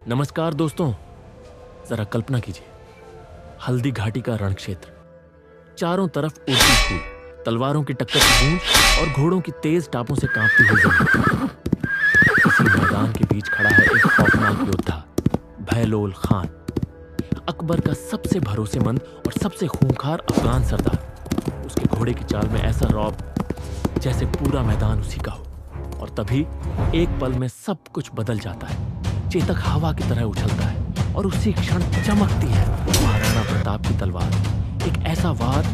नमस्कार दोस्तों। जरा कल्पना कीजिए, हल्दी घाटी का रण क्षेत्र, चारों तरफ उड़ती धूल, तलवारों की टक्कर की गूंज और घोड़ों की तेज टापों से कांपती हुई जमीन। इसी मैदान के बीच खड़ा है एक खौफनाक योद्धा, बहलोल खान, अकबर का सबसे भरोसेमंद और सबसे खूंखार अफगान सरदार। उसके घोड़े की चाल में ऐसा रौब जैसे पूरा मैदान उसी का हो। और तभी एक पल में सब कुछ बदल जाता है। चेतक हवा की तरह उछलता है और उसी क्षण चमकती है महाराणा प्रताप की तलवार। एक ऐसा वार,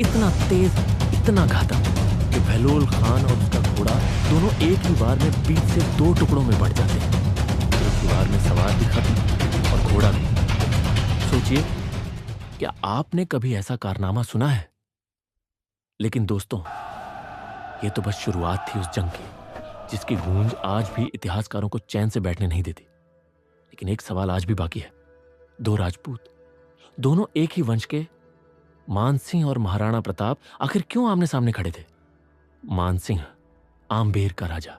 इतना तेज, इतना घातक कि बहलोल खान और उसका घोड़ा दोनों एक ही वार में बीच से दो टुकड़ों में बढ़ जाते हैं। एक ही वार में सवार भी खत्म और घोड़ा भी। सोचिए, क्या आपने कभी ऐसा कारनामा सुना है? लेकिन दोस्तों, ये तो बस शुरुआत थी उस जंग की, जिसकी गूंज आज भी इतिहासकारों को चैन से बैठने नहीं देती। लेकिन एक सवाल आज भी बाकी है। दो राजपूत, दोनों एक ही वंश के, मानसिंह और महाराणा प्रताप, आखिर क्यों आमने सामने खड़े थे? मानसिंह आमबेर का राजा,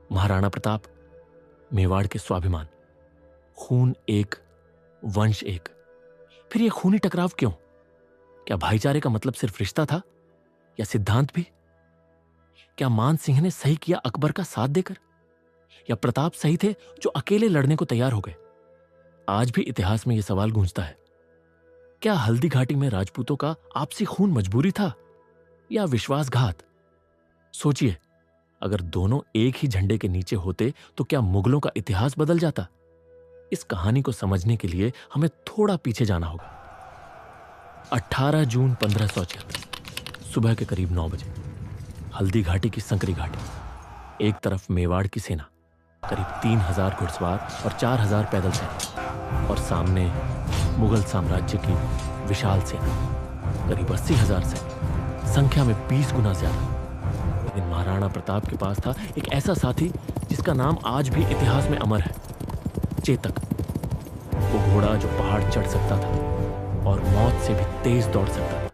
महाराणा प्रताप मेवाड़ के स्वाभिमान। खून एक, वंश एक। फिर यह खूनी टकराव क्यों? क्या भाईचारे का मतलब सिर्फ रिश्ता था या सिद्धांत भी? क्या मानसिंह ने सही किया अकबर का साथ देकर, या प्रताप सही थे जो अकेले लड़ने को तैयार हो गए? आज भी इतिहास में यह सवाल गूंजता है। क्या हल्दी घाटी में राजपूतों का आपसी खून मजबूरी था या विश्वासघात? सोचिए, अगर दोनों एक ही झंडे के नीचे होते तो क्या मुगलों का इतिहास बदल जाता? इस कहानी को समझने के लिए हमें थोड़ा पीछे जाना होगा। 18 जून 1576 सुबह के करीब 9 बजे हल्दी घाटी की संकरी घाटी। एक तरफ मेवाड़ की सेना, करीब 3000 घुड़सवार और 4000 पैदल सैनिक, और सामने मुगल साम्राज्य की विशाल सेना, करीब 80,000 सैनिक, संख्या में 20 गुना ज्यादा। लेकिन महाराणा प्रताप के पास था एक ऐसा साथी जिसका नाम आज भी इतिहास में अमर है, चेतक। वो घोड़ा जो पहाड़ चढ़ सकता था और मौत से भी तेज दौड़ सकता था।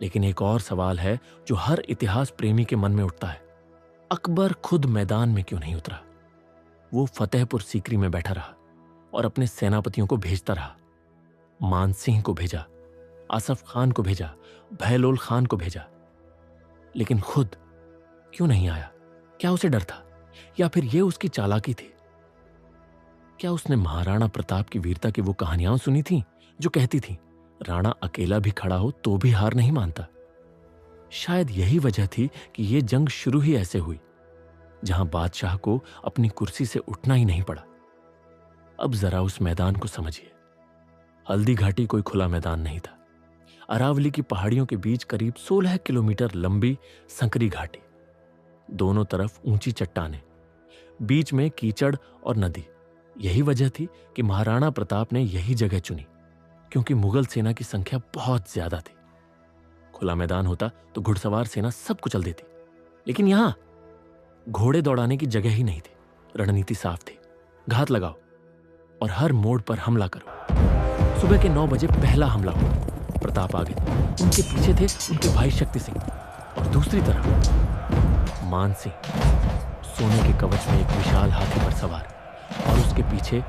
लेकिन एक और सवाल है जो हर इतिहास प्रेमी के मन में उठता है। अकबर खुद मैदान में क्यों नहीं उतरा? वो फतेहपुर सीकरी में बैठा रहा और अपने सेनापतियों को भेजता रहा। मानसिंह को भेजा, आसफ खान को भेजा, बहलोल खान को भेजा, लेकिन खुद क्यों नहीं आया? क्या उसे डर था, या फिर यह उसकी चालाकी थी? क्या उसने महाराणा प्रताप की वीरता की वो कहानियां सुनी थी जो कहती थी राणा अकेला भी खड़ा हो तो भी हार नहीं मानता? शायद यही वजह थी कि यह जंग शुरू ही ऐसे हुई, जहां बादशाह को अपनी कुर्सी से उठना ही नहीं पड़ा। अब जरा उस मैदान को समझिए। हल्दी घाटी कोई खुला मैदान नहीं था। अरावली की पहाड़ियों के बीच करीब 16 किलोमीटर लंबी संकरी घाटी, दोनों तरफ ऊंची चट्टानें, बीच में कीचड़ और नदी। यही वजह थी कि महाराणा प्रताप ने यही जगह चुनी, क्योंकि मुगल सेना की संख्या बहुत ज्यादा थी। खुला मैदान होता तो घुड़सवार सेना सब कुचल देती, लेकिन यहां घोड़े दौड़ाने की जगह ही नहीं थी। रणनीति साफ थी, घात लगाओ और हर मोड़ पर हमला करो। सुबह के 9 बजे पहला हमला हुआ। प्रताप आगे थे, उनके पीछे थे उनके भाई शक्ति सिंह, और दूसरी तरफ मानसिंह, सोने के कवच में एक विशाल हाथी पर सवार, और उसके पीछे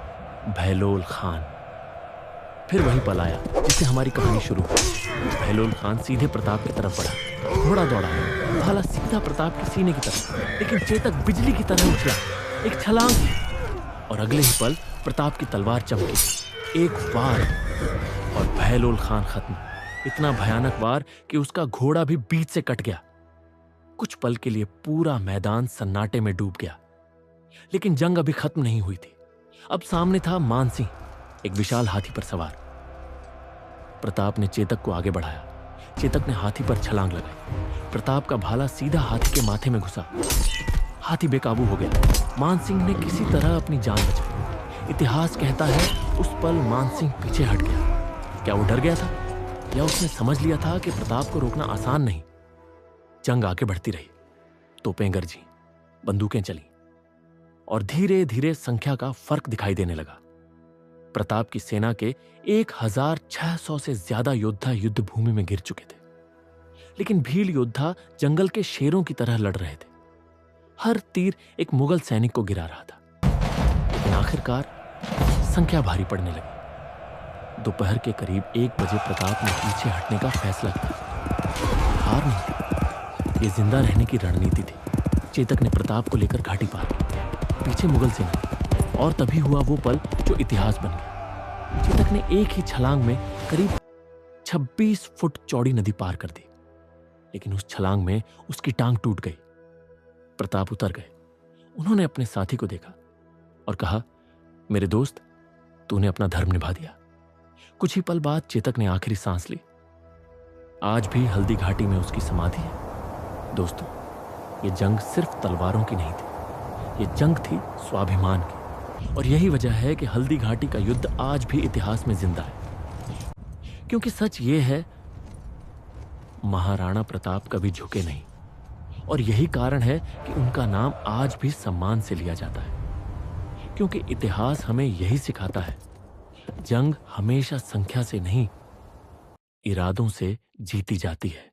बहलोल खान। फिर वही पल आया जिससे हमारी कहानी शुरू हुई। बहलोल खान सीधे प्रताप की तरफ बढ़ा, घोड़ा दौड़ा, भाला सीधा प्रताप के सीने की तरफ। लेकिन चेतक बिजली की तरह उछला, एक छलांग, और अगले ही पल प्रताप की तलवार चमकी। एक वार और बहलोल खान खत्म। इतना भयानक वार कि उसका घोड़ा भी बीच से कट गया। कुछ पल के लिए पूरा मैदान सन्नाटे में डूब गया। लेकिन जंग अभी खत्म नहीं हुई थी। अब सामने था मानसिंह, एक विशाल हाथी पर सवार। प्रताप ने चेतक को आगे बढ़ाया। चेतक ने हाथी पर छलांग लगाई। प्रताप का भाला सीधा हाथी के माथे में घुसा। हाथी बेकाबू हो गया। मानसिंह ने किसी तरह अपनी जान बचाई। इतिहास कहता है उस पल मानसिंह पीछे हट गया। क्या वो डर गया था, या उसने समझ लिया था कि प्रताप को रोकना आसान नहीं? जंग आगे बढ़ती रही। तोपें गरजी, बंदूकें चली, और धीरे धीरे संख्या का फर्क दिखाई देने लगा। प्रताप की सेना के 1600 से ज्यादा योद्धा युद्ध भूमि में गिर चुके थे, लेकिन भील योद्धा जंगल के शेरों की तरह लड़ रहे थे। हर तीर एक मुगल सैनिक को गिरा रहा था। लेकिन आखिरकार संख्या भारी पड़ने लगी। दोपहर के करीब 1 बजे प्रताप ने पीछे हटने का फैसला किया। हार नहीं, ये जिंदा रहने की रणनीति थी। चेतक ने प्रताप को लेकर घाटी पार की, पीछे मुगल सेना, और तभी हुआ वो पल जो इतिहास बन गया। चेतक ने एक ही छलांग में करीब 26 फुट चौड़ी नदी पार कर दी, लेकिन उस छलांग में उसकी टांग टूट गई। प्रताप उतर गए। उन्होंने अपने साथी को देखा और कहा, मेरे दोस्त, तूने अपना धर्म निभा दिया। कुछ ही पल बाद चेतक ने आखिरी सांस ली। आज भी हल्दी घाटी में उसकी समाधि है। दोस्तों, ये जंग सिर्फ तलवारों की नहीं थी, ये जंग थी स्वाभिमान की। और यही वजह है कि हल्दी घाटी का युद्ध आज भी इतिहास में जिंदा है। क्योंकि सच ये है, महाराणा प्रताप कभी झुके नहीं, और यही कारण है कि उनका नाम आज भी सम्मान से लिया जाता है। क्योंकि इतिहास हमें यही सिखाता है, जंग हमेशा संख्या से नहीं, इरादों से जीती जाती है।